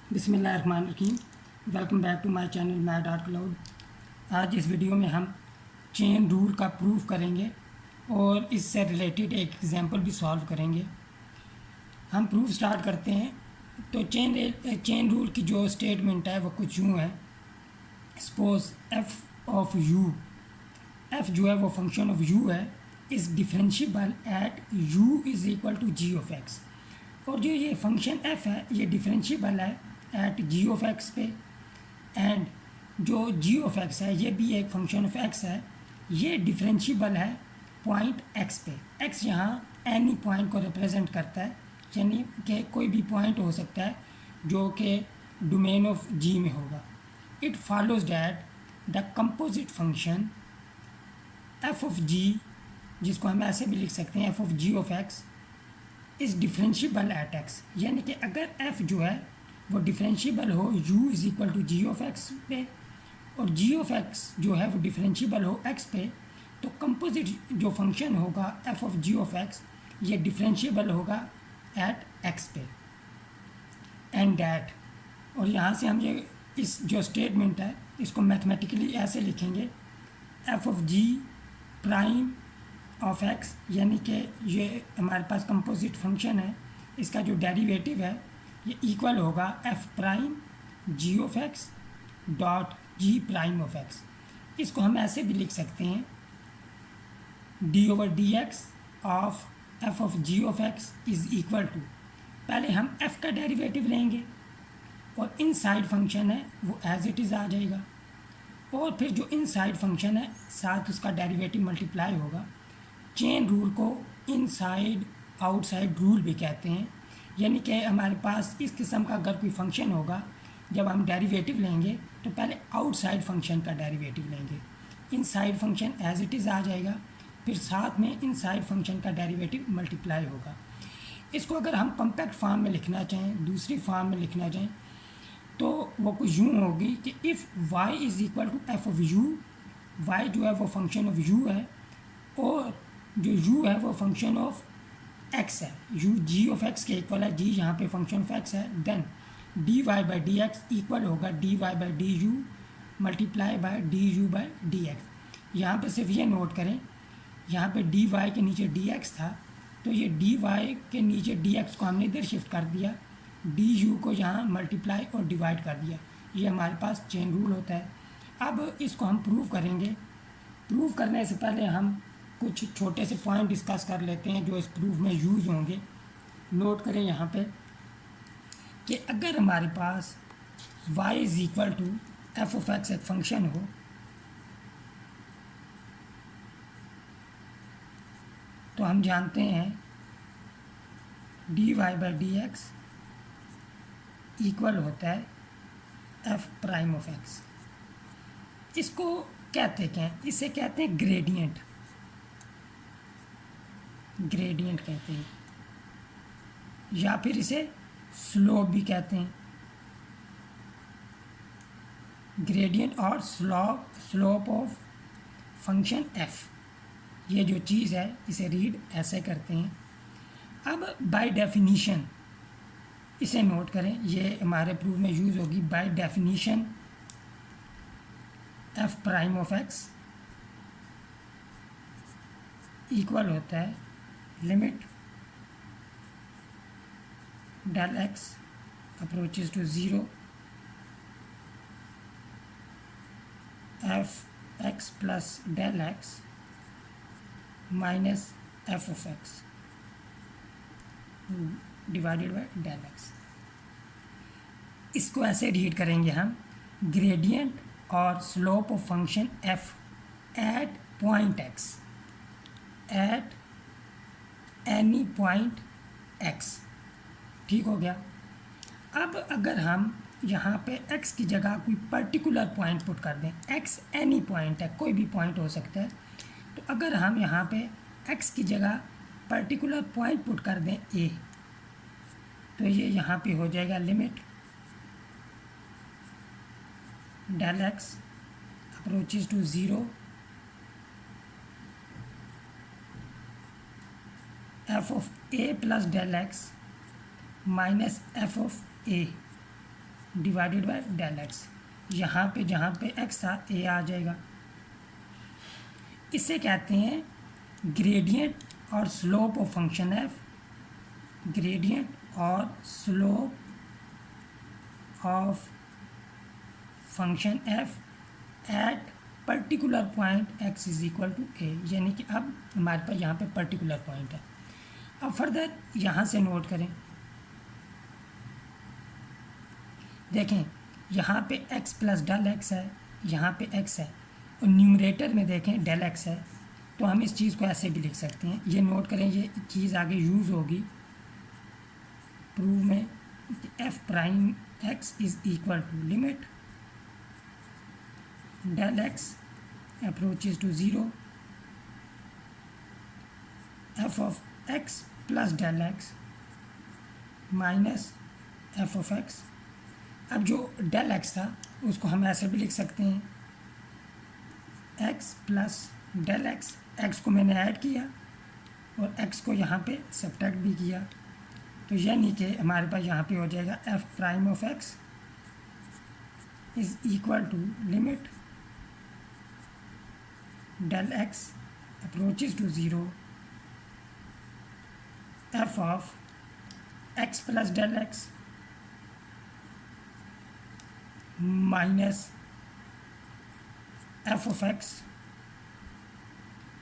बिस्मिल्लाहिर्रहमानिर्रहीम। Welcome back to my channel Mad Art Cloud. आज इस वीडियो में हम चेन रूल का प्रूफ करेंगे और इससे रिलेटेड एक एग्जांपल भी सॉल्व करेंगे। हम प्रूफ स्टार्ट करते हैं। तो चेन रूल की जो स्टेटमेंट है वो कुछ यूँ है। Suppose f of u, f जो है वो फंक्शन ऑफ यू है, is differentiable at u is equal to g of x. और जो ये फंक्शन एफ है ये डिफरेंशिएबल है एट जी ऑफ एक्स पे, एंड जो जी ऑफ एक्स है ये भी एक फंक्शन ऑफ एक्स है, ये डिफरेंशिएबल है पॉइंट एक्स पे। एक्स यहाँ एनी पॉइंट को रिप्रेजेंट करता है, यानी कि कोई भी पॉइंट हो सकता है जो कि डोमेन ऑफ जी में होगा। It follows that the composite function F of G, जिसको हम ऐसे भी लिख सकते हैं F of ji of x, is differentiable at X. यानी कि अगर एफ जो है वो डिफरेंशिएबल हो u is equal to g of x पे, और जी ऑफ एक्स जो है वो डिफरेंशिएबल हो x पे, तो कंपोजिट जो फंक्शन होगा f of ji of x ये डिफरेंशिएबल होगा एट x पे। एंड डैट, और यहाँ से हम ये इस जो स्टेटमेंट है इसको मैथमेटिकली ऐसे लिखेंगे, f of g prime of x, यानी कि ये हमारे पास कंपोजिट फंक्शन है, इसका जो डेरिवेटिव है ये इक्वल होगा f prime g of x dot g prime of x. इसको हम ऐसे भी लिख सकते हैं, d over d x of f of ji of x is equal to, पहले हम एफ का डेरिवेटिव लेंगे और इनसाइड फंक्शन है वो एज इट इज़ आ जाएगा, और फिर जो इनसाइड फंक्शन है साथ उसका डेरिवेटिव मल्टीप्लाई होगा। चेन रूल को इनसाइड आउटसाइड रूल भी कहते हैं, यानी कि हमारे पास इस किस्म का अगर कोई फंक्शन होगा, जब हम डेरिवेटिव लेंगे तो पहले आउटसाइड फंक्शन का डेरिवेटिव लेंगे, inside function as it is आ जाएगा, फिर साथ में इनसाइड फंक्शन का डेरिवेटिव मल्टीप्लाई होगा। इसको अगर हम कॉम्पैक्ट फॉर्म में लिखना चाहें, दूसरी फॉर्म में लिखना चाहें, तो वो कुछ यूँ होगी कि if y is equal to F of u, y जो है वो फंक्शन ऑफ u है और जो u है वो फंक्शन ऑफ x है, u g ऑफ x के इक्वल है, g यहाँ पे फंक्शन ऑफ x है, then dy by D x equal होगा dy by d u multiply by d u by D x. यहाँ पर सिर्फ ये नोट करें, यहाँ पे dy के नीचे dx था, तो ये dy के नीचे dx को हमने इधर शिफ्ट कर दिया, du को यहाँ मल्टीप्लाई और डिवाइड कर दिया। ये हमारे पास चेन रूल होता है। अब इसको हम प्रूव करेंगे। प्रूव करने से पहले हम कुछ छोटे से पॉइंट डिस्कस कर लेते हैं जो इस प्रूफ में यूज़ होंगे। नोट करें यहाँ पे कि अगर हमारे पास y is equal to F of x एक फंक्शन हो, तो हम जानते हैं d Y by D x equal होता है एफ प्राइम ऑफ एक्स। इसको कहते क्या हैं? इसे कहते हैं ग्रेडियंट, ग्रेडियंट कहते हैं, या फिर इसे स्लोप भी कहते हैं। ग्रेडियंट और स्लोप ऑफ फंक्शन एफ, ये जो चीज़ है इसे रीड ऐसे करते हैं। अब बाय डेफिनीशन इसे नोट करें, ये हमारे प्रूफ में यूज़ होगी। By definition f prime of x equal होता है limit del x approaches to zero f x plus del x minus F of x divided by del x. इसको ऐसे रीड करेंगे हम, ग्रेडियंट और slope of function F at point x, at any point x. ठीक हो गया। अब अगर हम यहाँ पे x की जगह कोई पर्टिकुलर पॉइंट पुट कर दें, x एनी पॉइंट है, कोई भी पॉइंट हो सकता है, तो अगर हम यहाँ पे x की जगह पर्टिकुलर पॉइंट पुट कर दें a, तो ये यहाँ पे हो जाएगा limit del x approaches to zero F of a plus del x minus F of a divided by del x. यहाँ पे जहाँ पे एक्स था ए आ जाएगा। इसे कहते हैं ग्रेडियंट और slope of function F. Gradient और slope of function F at particular point X is equal to A, यानी कि अब हमारे पास यहाँ पे पर्टिकुलर पॉइंट है। अब फर्दर यहाँ से नोट करें, देखें यहाँ पे x प्लस डेल एक्स है, यहाँ पे x है, और न्यूमरेटर में देखें डेल एक्स है, तो हम इस चीज़ को ऐसे भी लिख सकते हैं। ये नोट करें, ये चीज़ आगे यूज़ होगी प्रूव में कि f prime x is equal to limit del x approaches to zero F of x plus del x minus F of x. अब जो डेल एक्स था उसको हम ऐसे भी लिख सकते हैं, x plus del x. X को मैंने ऐड किया और एक्स को यहाँ पे सब्ट्रैक्ट भी किया, तो यानी कि हमारे पास यहाँ पे हो जाएगा f prime of x is equal to limit del x approaches to zero F of x plus del x minus F of x.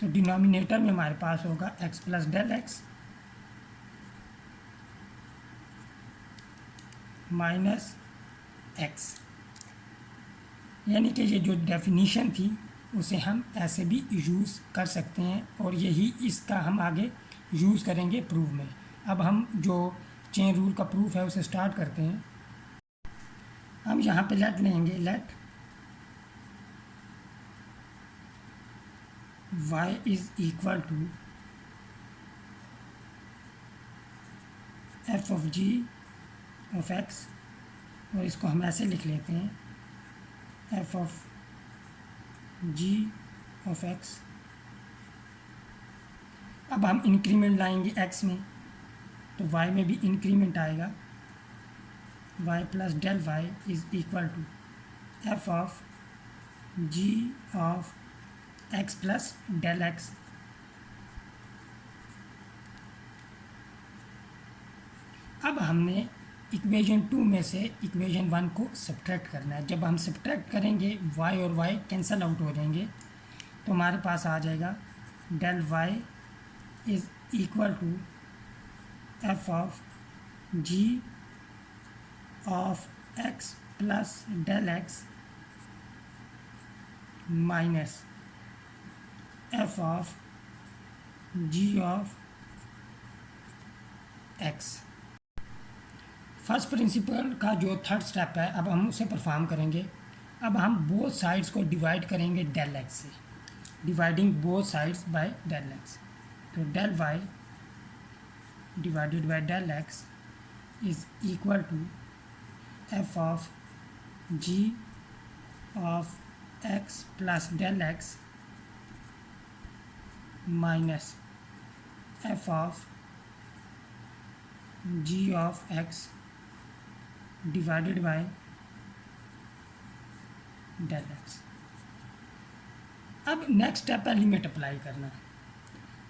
तो डिनोमिनेटर में हमारे पास होगा x plus del x minus x, यानी कि ये जो डेफिनीशन थी उसे हम ऐसे भी यूज़ कर सकते हैं, और यही इसका हम आगे यूज़ करेंगे प्रूफ में। अब हम जो चेन रूल का प्रूफ है उसे स्टार्ट करते हैं। हम यहाँ पे लेट लेंगे, let y is equal to F of ji of x, और इसको हम ऐसे लिख लेते हैं F of ji of x. अब हम इंक्रीमेंट लाएंगे x में, तो y में भी इंक्रीमेंट आएगा, y plus del y is equal to F of ji of x plus del x. अब हमने इक्वेशन 2 में से इक्वेशन 1 को सब्ट्रैक्ट करना है। जब हम सब्ट्रैक्ट करेंगे y और y कैंसल आउट हो जाएंगे, तो हमारे पास आ जाएगा del y is equal to F of ji of x plus del x minus F of ji of x. First principle का जो थर्ड स्टेप है, अब हम उसे परफॉर्म करेंगे। अब हम बोथ साइड्स को डिवाइड करेंगे डेल एक्स से, dividing both sides by del X. तो del Y divided by del x is equal to F of ji of x plus del x minus F of ji of x divided by del x. अब next step है limit apply करना,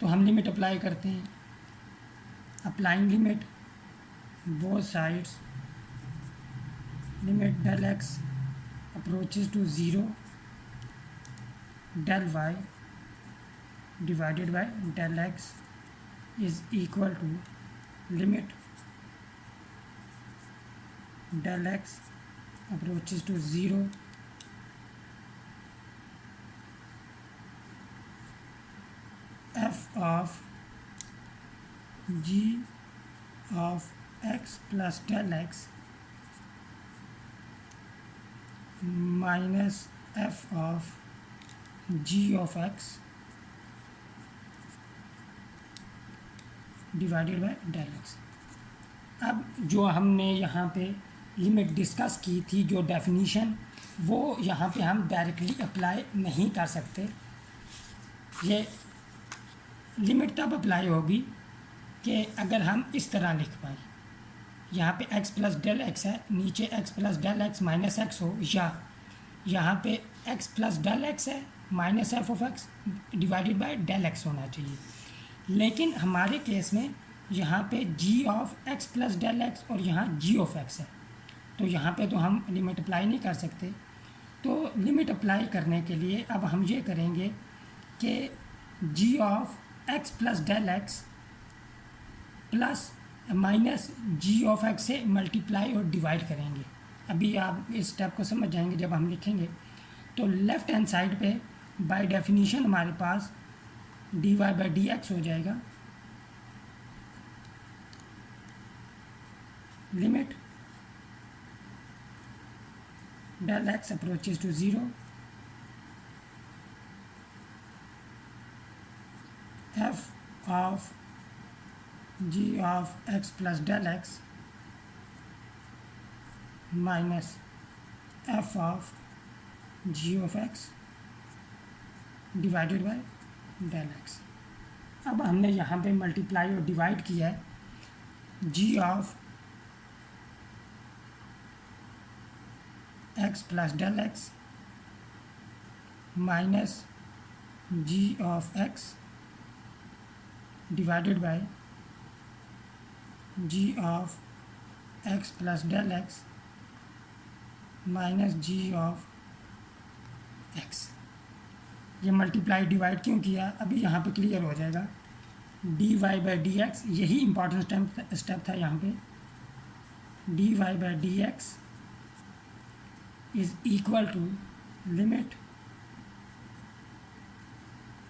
तो हम limit apply करते हैं। Applying limit both sides limit del x approaches to zero del Y divided by del x is equal to limit del x approaches to 0 f of g of x plus del x minus f of g of x divided by del x. अब जो हमने यहाँ पे limit discuss की थी, जो definition, वो यहाँ पे हम डायरेक्टली अप्लाई नहीं कर सकते। ये लिमिट तब अप्लाई होगी कि अगर हम इस तरह लिख पाए, यहाँ पे x प्लस डेल एक्स है, नीचे x plus del x minus x हो, या यहाँ पे x प्लस डेल एक्स है minus F of x divided by del x होना चाहिए। लेकिन हमारे केस में यहाँ पे g of x plus del x और यहाँ g ऑफ x है, तो यहाँ पे तो हम लिमिट अप्लाई नहीं कर सकते। तो लिमिट अप्लाई करने के लिए अब हम ये करेंगे कि g of x plus del x plus minus g of x से मल्टीप्लाई और डिवाइड करेंगे। अभी आप इस स्टेप को समझ जाएंगे जब हम लिखेंगे। तो लेफ़्ट हैंड साइड पे बाय डेफिनीशन हमारे पास D Y by D X हो जाएगा, limit del x approaches to zero F of g of x plus del x minus f of g of x divided by del x. अब हमने यहाँ पे multiply और divide किया है g of x plus del x minus g of x divided by g of x plus del x minus g of x। ये multiply divide क्यों किया अभी यहाँ पे क्लियर हो जाएगा। D Y by D x यही इंपॉर्टेंट स्टेप था यहाँ पे। D Y by D x is equal to limit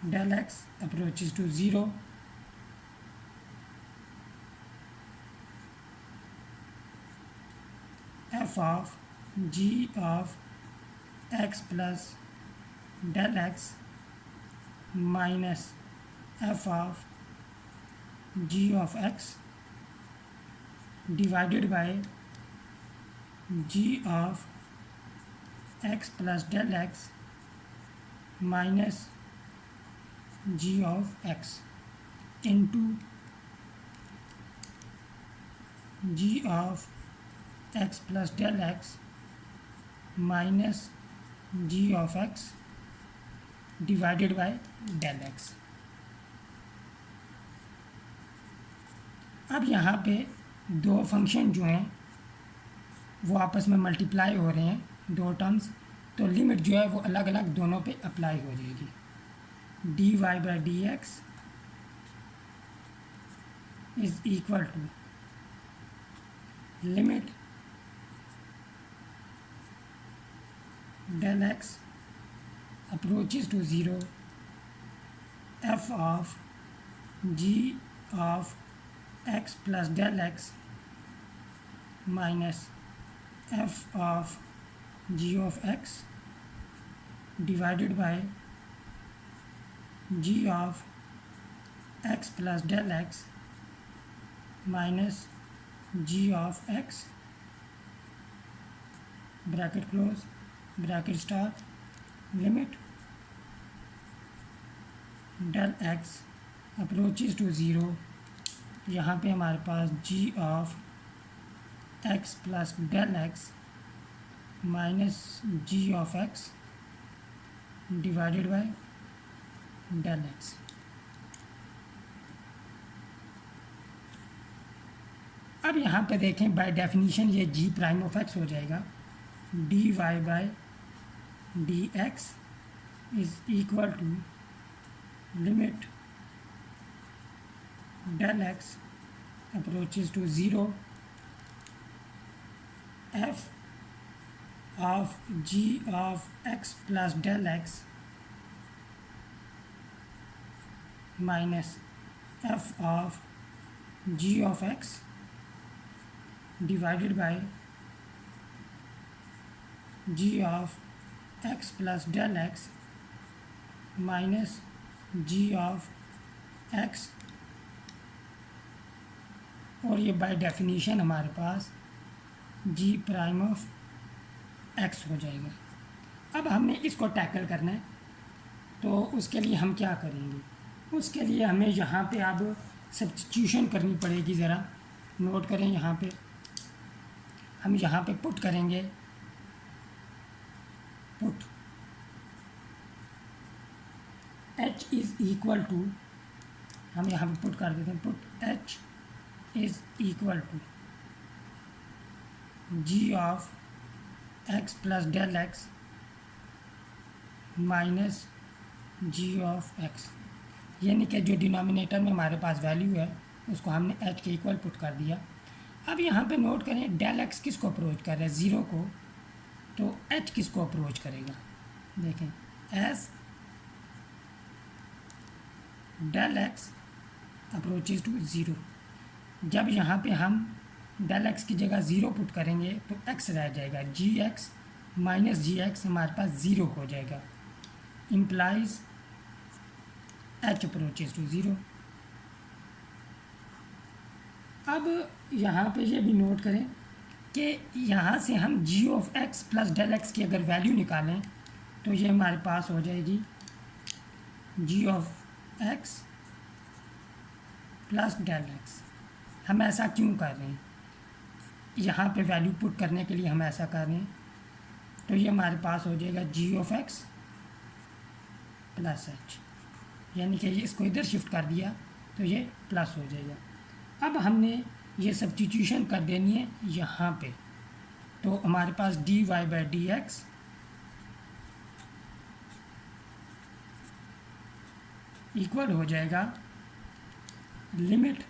del x approaches to zero f of g of x plus del x minus f of g of x divided by g of x plus del x minus g of x into g of x plus del x minus g of x divided by del x। अब यहाँ पे दो function जो हैं वो आपस में multiply हो रहे हैं, दो टर्म्स, तो लिमिट जो है वो अलग अलग दोनों पे अप्लाई हो जाएगी। D Y by D x is equal to limit del x approaches to 0 f of g of x plus del x minus f of g of x divided by g of x plus del x minus g of x bracket close bracket star limit del x approaches to zero. यहाँ पे हमारे पास g of x plus del x minus g of x divided by del x. अब यहाँ पे देखें by definition ये g prime of x हो जाएगा। D Y by D x is equal to limit del x approaches to zero F of ji of x plus del x minus F of ji of x divided by g of x plus del x minus g of x, और ये by definition हमारे पास g prime of x हो जाएगा। अब हमें इसको tackle करना है, तो उसके लिए हम क्या करेंगे, उसके लिए हमें यहाँ पे अब सब्स्टिट्यूशन करनी पड़ेगी। ज़रा नोट करें यहाँ पे हम यहाँ पे पुट करेंगे, put h is equal to, हम यहाँ पे पुट कर देते हैं, put h is equal to g of x plus del x minus g of x, यानी कि जो डिनोमिनेटर में हमारे पास वैल्यू है उसको हमने h के इक्वल पुट कर दिया। अब यहाँ पे नोट करें डेल x किसको अप्रोच कर रहा है, ज़ीरो को, तो h किसको अप्रोच करेगा, देखें as del x approaches to zero. जब यहाँ पे हम डेल x की जगह ज़ीरो पुट करेंगे तो x रह जाएगा, g x minus g x हमारे पास ज़ीरो हो जाएगा, implies h approaches to zero. अब यहाँ पे ये भी नोट करें कि यहाँ से हम G of x plus del X की अगर वैल्यू निकालें तो ये हमारे पास हो जाएगी G of x plus del X. हम ऐसा क्यों कर रहे हैं, यहाँ पे वैल्यू पुट करने के लिए हम ऐसा कर रहे हैं, तो ये हमारे पास हो जाएगा जी ऑफ x प्लस एच, यानी कि इसको इधर शिफ्ट कर दिया तो ये प्लस हो जाएगा। अब हमने ये सब्स्टिट्यूशन कर देनी है यहाँ पे, तो हमारे पास D Y by D x equal हो जाएगा limit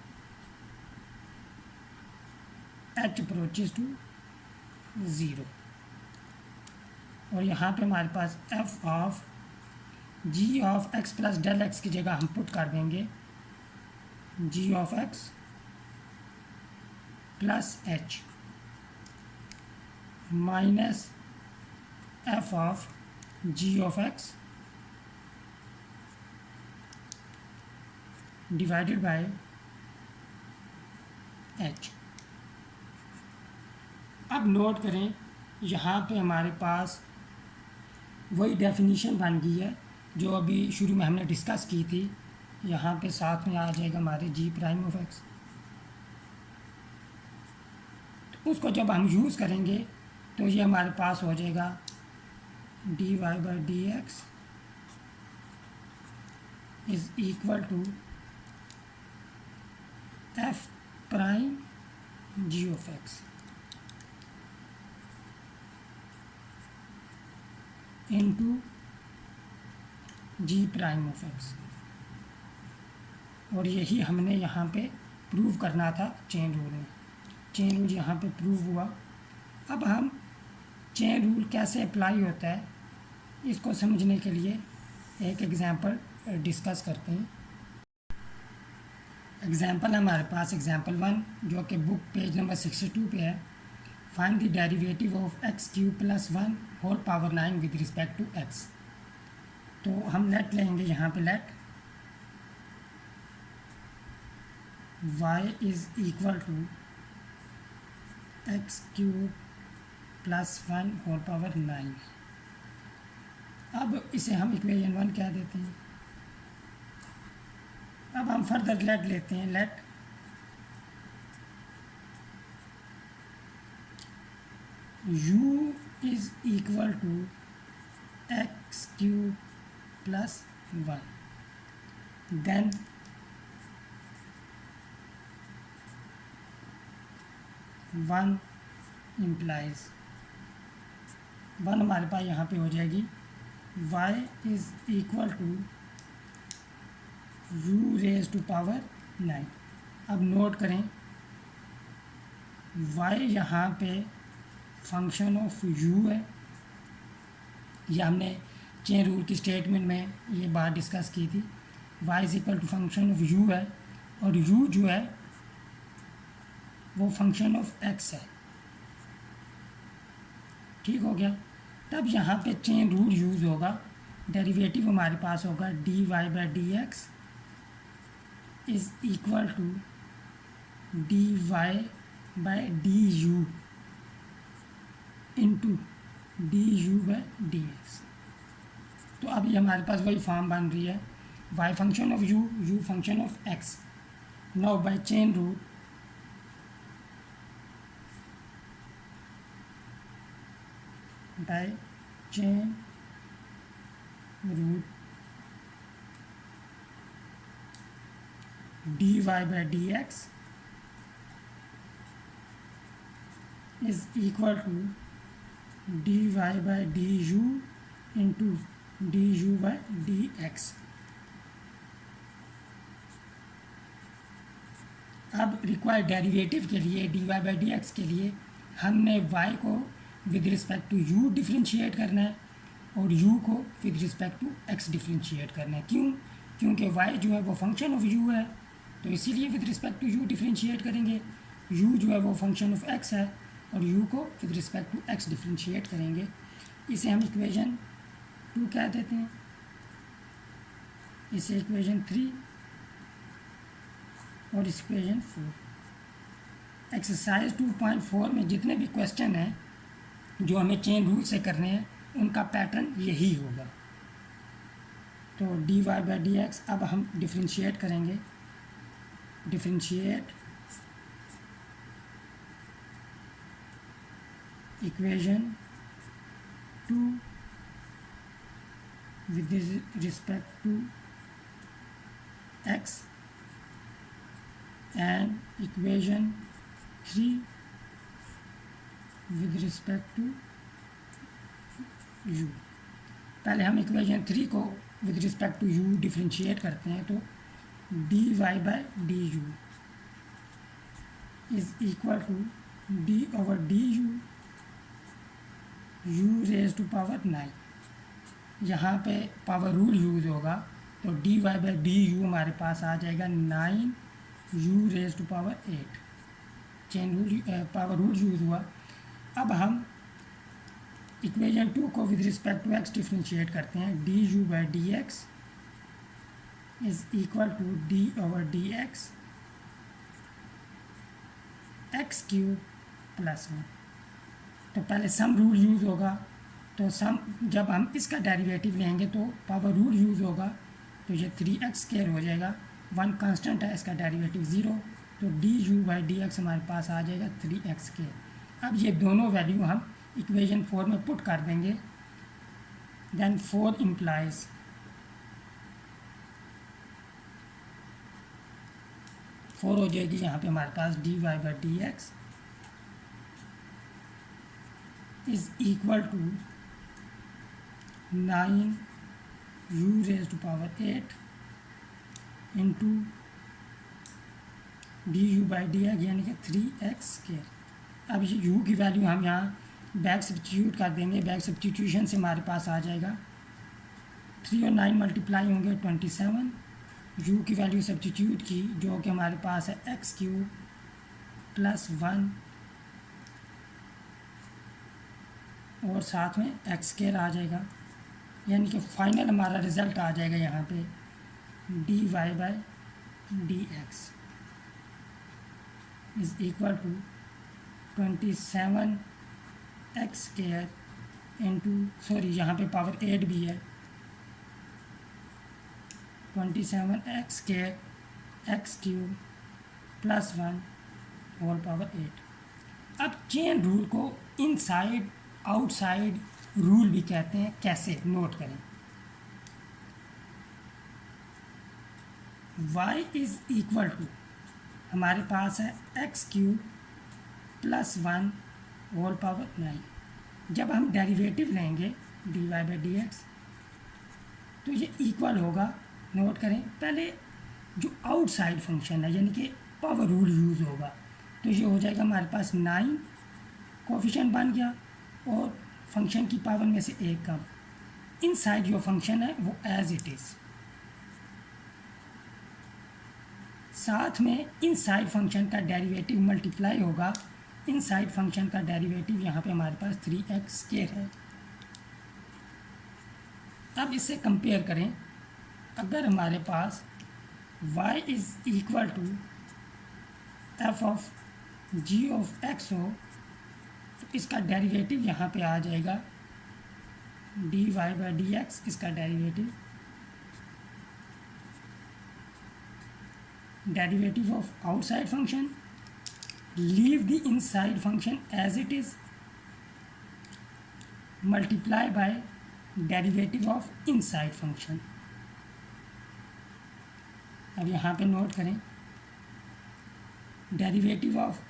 h approaches to zero, और यहाँ पे हमारे पास f of g of x plus del x की जगह हम पुट कर देंगे g of x plus h minus f of g of x divided by h। अब नोट करें यहाँ पे हमारे पास वही डेफिनीशन बन गई है जो अभी शुरू में हमने डिस्कस की थी, यहाँ पे साथ में आ जाएगा हमारे जी प्राइम ऑफ एक्स। तो उसको जब हम यूज़ करेंगे तो ये हमारे पास हो जाएगा d Y by D x is equal to f prime g of x into g prime of x, और यही हमने यहाँ पे प्रूव करना था चेन रूल में। चेन रूल यहाँ पे प्रूव हुआ। अब हम चेन रूल कैसे अप्लाई होता है इसको समझने के लिए एक एग्जांपल डिस्कस करते हैं। एग्जांपल हमारे पास एग्जांपल 1 जो कि बुक पेज नंबर 62 पे है। Find the derivative of x cube plus 1 whole power 9 with respect to x. तो हम लेट लेंगे यहाँ पे let y is equal to x cube plus 1 whole power 9। अब इसे हम इक्वेशन 1 कह देते हैं। अब हम फर्दर लेट लेते हैं, let u is equal to x cube plus 1, then one implies 1 हमारे पास यहाँ पे हो जाएगी y is equal to u raise to power 9। अब नोट करें y यहाँ पे फंक्शन ऑफ u है, ये हमने चेन रूल की स्टेटमेंट में ये बात डिस्कस की थी। y is equal to function of u है, और u जो है वो फंक्शन ऑफ x है। ठीक हो गया। तब यहाँ पे चेन रूल यूज़ होगा, डेरिवेटिव हमारे पास होगा d Y by D x is equal to d Y by d u into d u by D x. तो अब ये हमारे पास वही फॉर्म बन रही है, y function of u, u function of x। Now by chain rule by chain rule dy by dx is equal to dy by du into du by dx। अब required derivative के लिए dy by dx के लिए हमने y को with respect to u differentiate करना है और u को with respect to x differentiate करना है। क्यों? क्योंकि y जो है वो फंक्शन ऑफ u है, तो इसीलिए with respect to u differentiate करेंगे। u जो है वो फंक्शन ऑफ x है और u को with respect to x differentiate करेंगे। इसे हम इक्वेशन 2 कह देते हैं, इसे इक्वेशन 3 और इक्वेशन 4। एक्सरसाइज 2.4 में जितने भी क्वेश्चन हैं जो हमें चेन रूल से करने हैं उनका पैटर्न यही होगा। तो dy by dx अब हम डिफ्रेंशिएट करेंगे, differentiate equation 2 with respect to x and equation 3 with respect to u। पहले हम इक्वेशन 3 को with respect to u differentiate करते हैं, तो dy by du is equal to d over du u raise to power 9। यहाँ पे power rule use होगा तो dy by du हमारे पास आ जाएगा 9 u raise to power 8। Chain rule power rule use हुआ। अब हम इक्वेशन 2 को with respect to x differentiate करते हैं, du by dx is equal to d over dx x cube plus 1। तो पहले सम रूल यूज़ होगा, तो सम जब हम इसका डेरिवेटिव लेंगे तो पावर रूल यूज़ होगा, तो ये 3x स्क्वायर हो जाएगा। 1 कांस्टेंट है, इसका डेरिवेटिव 0, तो du by dx हमारे पास आ जाएगा 3x स्क्वायर। अब ये दोनों वैल्यू हम इक्वेशन 4 में पुट कर देंगे, देन 4 इम्प्लाइज फोर हो जाएगी यहाँ पे हमारे पास dy by dx is equal to 9 u raise to power 8 into du by dx यानी कि 3x स्क्वायर। अब ये u की वैल्यू हम यहाँ बैक सब्स्टिट्यूट कर देंगे, बैक सब्स्टिट्यूशन से हमारे पास आ जाएगा 3 और 9 मल्टीप्लाई होंगे 27, u की वैल्यू सब्स्टिट्यूट की जो कि हमारे पास है x क्यूब प्लस 1 और साथ में x स्क्वायर आ जाएगा, यानी कि फाइनल हमारा रिज़ल्ट आ जाएगा यहाँ पे dy by dx is equal to 27 x square into sorry यहाँ पे पावर 8 भी है, 27 x square x cube plus 1 whole power 8। अब चेन रूल को इनसाइड आउटसाइड रूल भी कहते हैं। कैसे? नोट करें, y इज इक्वल टू हमारे पास है x cube plus 1 whole power 9। जब हम डेरिवेटिव लेंगे dy by dx तो ये इक्वल होगा, नोट करें, पहले जो आउटसाइड फंक्शन है यानी कि पावर रूल यूज़ होगा, तो ये हो जाएगा हमारे पास 9 कोफिशिएंट बन गया और फंक्शन की पावर में से एक कम। इनसाइड जो फंक्शन है वो एज इट इज़, साथ में इनसाइड फंक्शन का डेरिवेटिव मल्टीप्लाई होगा। इनसाइड फंक्शन का डेरिवेटिव यहाँ पे हमारे पास 3x स्क्वायर है। अब इससे कंपेयर करें, अगर हमारे पास y is equal to F of ji of x हो तो इसका डेरिवेटिव यहाँ पे आ जाएगा dy by dx, इसका derivative of outside function, leave the inside function as it is, multiply by derivative of inside function. अब यहाँ पे नोट करें, derivative of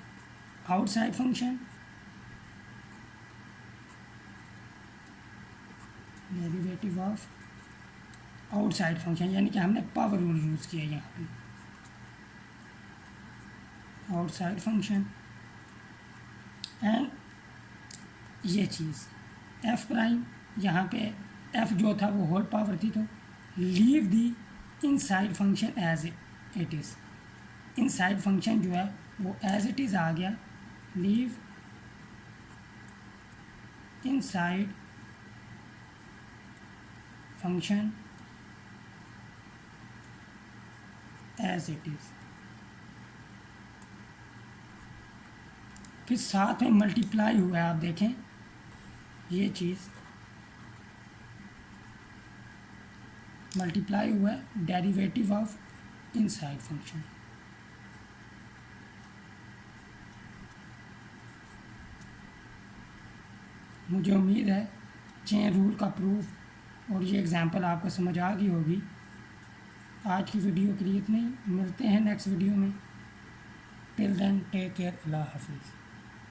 outside function, derivative of outside function, यानी कि हमने पावर रूल यूज़ किया यहाँ पे, आउटसाइड फंक्शन एंड ये चीज़ एफ प्राइम, यहाँ पे एफ जो था वो होल पावर थी, तो leave the inside function as it is, inside function जो है वो एज इट इज़ आ गया, leave inside function as it is. फिर साथ में मल्टीप्लाई हुआ है, आप देखें ये चीज़ मल्टीप्लाई हुआ है डेरिवेटिव ऑफ इनसाइड फंक्शन। मुझे उम्मीद है चेन रूल का प्रूफ और ये एग्जांपल आपको समझ आ गई होगी। आज की वीडियो के लिए इतना ही, मिलते हैं नेक्स्ट वीडियो में। टिल देन टेक केयर, अल्लाह हाफिज़।